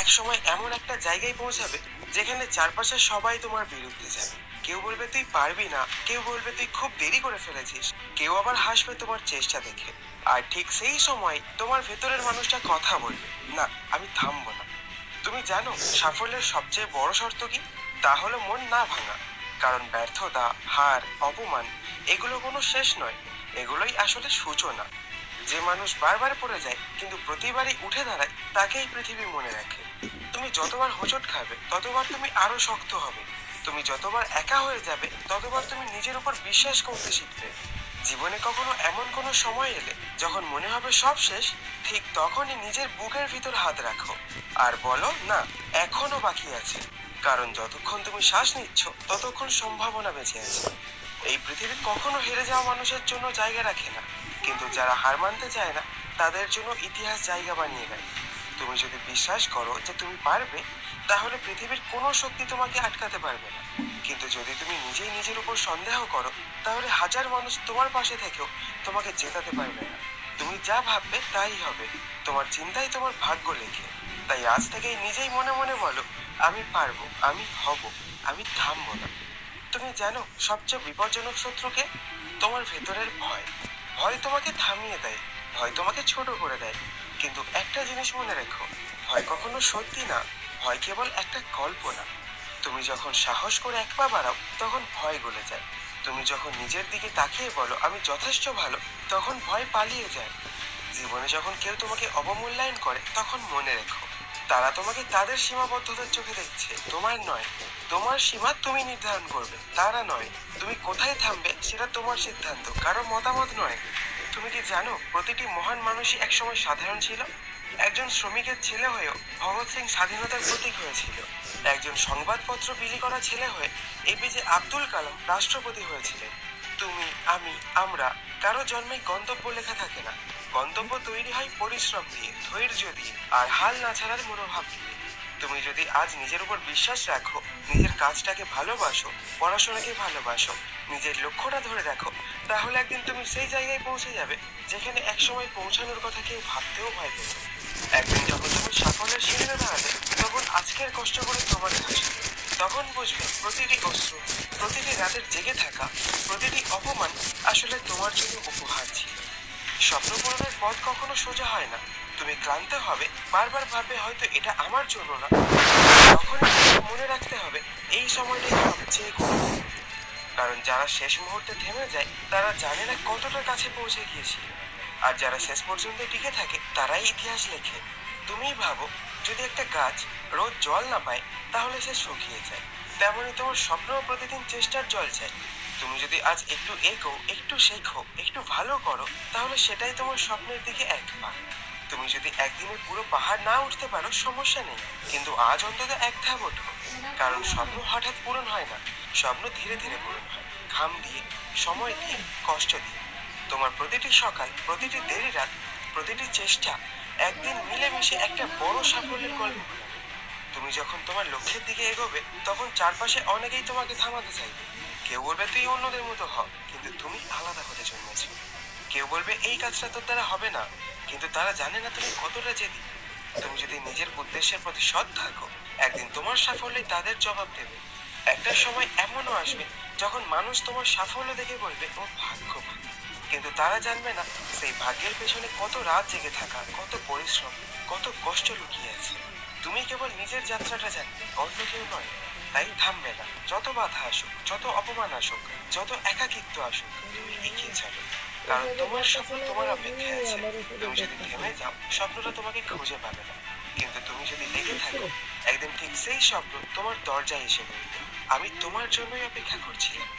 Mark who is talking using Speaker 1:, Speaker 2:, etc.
Speaker 1: একসময় এমন একটা জায়গায় পৌঁছাবে যেখানে চারপাশে সবাই তোমার বিরুদ্ধে যাবে। কেউ বলবে তুই পারবি না, কেউ বলবে তুই খুব দেরি করে ফেলেছিস, কেউ আবার হাসবে তোমার চেষ্টা দেখে। আর ঠিক সেই সময় তোমার ভেতরের মানুষটা কথা বলবে, না, আমি থামবো না। তুমি জানো সাফল্যের সবচেয়ে বড় শর্ত কি? তা হলো মন না ভাঙা। কারণ ব্যর্থতা, হার, অপমান এগুলো কোনো শেষ নয়, এগুলোই আসলে সূচনা। যে মানুষ বারবার পড়ে যায় কিন্তু প্রতিবারই উঠে দাঁড়ায়, তাকেই পৃথিবী মনে রাখে। তুমি যতবার হোঁচট খাবে ততবার তুমি আরো শক্ত হবে। তুমি যতবার একা হয়ে যাবে ততবার তুমি নিজের উপর বিশ্বাস করতে শিখবে। জীবনে কখনো এমন কোনো সময় এলে যখন মনে হবে সব শেষ, ঠিক তখনই নিজের বুকের ভিতর হাত রাখো আর বলো, না, এখনো বাকি আছে। কারণ যতক্ষণ তুমি শ্বাস নিচ্ছ ততক্ষণ সম্ভাবনা বেঁচে আছে। এই পৃথিবী কখনো হেরে যাওয়া মানুষের জন্য জায়গা রাখে না, কিন্তু যারা হার মানতে চায় না তাদের জন্য ইতিহাস জায়গা বানিয়ে নেয়। তুমি যদি বিশ্বাস করো যে তুমি পারবে, তাহলে পৃথিবীর কোনো শক্তি তোমাকে আটকাতে পারবে না। কিন্তু যদি তুমি নিজেই নিজের উপর সন্দেহ করো, তাহলে হাজার মানুষ তোমার পাশে থেকেও তোমাকে জেতাতে পারবে না। তুমি যা ভাববে তাই হবে, তোমার চিন্তাই তোমার ভাগ্য লেখে। তাই আজ থেকেই নিজেই মনে মনে বলো, আমি পারবো, আমি হব, আমি থামবো না। তুমি জানো সবচেয়ে বিপজ্জনক শত্রুকে? তোমার ভেতরের ভয়। ভয় তোমাকে থামিয়ে দেয়, ভয় তোমাকে ছোট করে দেয়। কিন্তু একটা জিনিস মনে রেখো, ভয় কখনো সত্যি না, ভয় কেবল একটা কল্পনা। তুমি যখন সাহস করে এক পা বাড়াও তখন ভয় গলে যায়। তুমি যখন নিজের দিকে তাকিয়ে বলো আমি যথেষ্ট ভালো, তখন ভয় পালিয়ে যায়। জীবনে যখন কেউ তোমাকে অবমূল্যায়ন করে তখন মনে রেখো, তারা তোমাকে তাদের সীমাবদ্ধতার চোখে দেখছে, তোমার নয়। তোমার সীমা তুমি নির্ধারণ করবে, তারা নয়। তুমি কোথায় থামবে সেটা তোমার সিদ্ধান্ত, কারো মতামত নয়। তুমি কি জানো প্রতিটি মহান মানুষই একসময় সাধারণ ছিল? একজন শ্রমিকের ছেলে হয়েও ভগৎ সিং স্বাধীনতার প্রতীক হয়েছিল। একজন সংবাদপত্র বিলি করা ছেলে হয়ে এপিজে আব্দুল কালাম রাষ্ট্রপতি হয়েছিলেন। তুমি, আমি, আমরা কারো জন্মেই গন্তব্য লেখা থাকে না। গন্তব্য তৈরি হয় পরিশ্রম দিয়ে, ধৈর্য দিয়ে, আর হাল না ছাড়ার মনোভাব দিয়ে। তুমি যদি আজ নিজের উপর বিশ্বাস রাখো, নিজের কাজটাকে ভালোবাসো, পড়াশোনাকে ভালোবাসো, নিজের লক্ষ্যটা ধরে রাখো, তাহলে একদিন তুমি সেই জায়গায় পৌঁছে যাবে যেখানে একসময় পৌঁছানোর কথা কেউ ভাবতেও ভয় পেত। একদিন যখন তুমি সাফল্যের সিঁড়িতে দাঁড়াবে, তখন আজকের কষ্টগুলো তোমার হাসবে। তখন বুঝবে প্রতিটি অশ্রু, প্রতিটি রাতের জেগে থাকা, প্রতিটি অপমান আসলে তোমার জন্য উপহার ছিল। স্বপ্ন পূরণের পথ কখনো সোজা হয় না। তুমি ক্লান্ত হবে, বারবার ভাববে হয়তো এটা আমার জন্য না। তখনই তোমাকে মনে রাখতে হবে, এই সময়টাই সবচেয়ে গুরুত্বপূর্ণ। কারণ যারা শেষ মুহূর্তে থেমে যায় তারা জানে না কতটা কাছে পৌঁছে গিয়েছিল। আর যারা শেষ পর্যন্ত টিকে থাকে তারাই ইতিহাস লেখে। তুমিই ভাবো, যদি একটা গাছ রোজ জল না পায় তাহলে সে শুকিয়ে যায়। তেমনি তোমার স্বপ্ন প্রতিদিন চেষ্টার জল চাই। তুমি যদি আজ একটু এগো, একটু শেখো, একটু ভালো করো, তাহলে সেটাই তোমার স্বপ্নের দিকে এক পা। তুমি যদি একদিনে পুরো পাহাড় না উঠতে পারো সমস্যা নেই, কিন্তু আজ অন্তত এক ধাপ ওঠো। কারণ স্বপ্ন হঠাৎ পূরণ হয় না, স্বপ্ন ধীরে ধীরে পূরণ হয়, ঘাম দিয়ে, সময় দিয়ে, কষ্ট দিয়ে। তোমার প্রতিটি সকাল, প্রতিটি দেরি রাত, প্রতিটি চেষ্টা একদিন মিলেমিশে একটা বড় সাফল্যের গল্প বানাবে। তুমি যখন তোমার লক্ষ্যের দিকে এগোবে তখন চারপাশে অনেকেই তোমাকে থামাতে চাইবে। কেউ বলবে তুই অন্যদের মতো হ, কিন্তু তুমি আলাদা হতে জন্মেছো। কেউ বলবে এই কাজটা তোর দ্বারা হবে না, কিন্তু তারা জানে না তুমি কতটা জেদি। তুমি যদি নিজের উদ্দেশ্যের প্রতি সৎ থাকো, একদিন তোমার সাফল্যই তাদের জবাব দেবে। একটা সময় এমনও আসবে যখন মানুষ তোমার সাফল্য দেখে বলবে ও ভাগ্যবান, কিন্তু তারা জানবে না সেই ভাগ্যের পেছনে কত রাত জেগে থাকা, কত পরিশ্রম, কত কষ্ট লুকিয়ে আছে। তুমি কেবল নিজের যাত্রাটা জানবে, অন্য কেউ নয়। তাই থামবে না, যত বাধা আসুক, যত অপমান আসুক, যত একাকিত্ব আসুক, তুমি এগিয়ে চলো। কারণ তোমার স্বপ্ন তোমার অপেক্ষায় আছে। তুমি যদি থেমে যাও স্বপ্নটা তোমাকে খুঁজে পাবে না, কিন্তু তুমি যদি লেগে থাকো একদিন ঠিক সেই স্বপ্ন তোমার দরজায় এসে বলবে, আমি তোমার জন্যই অপেক্ষা করছিলাম।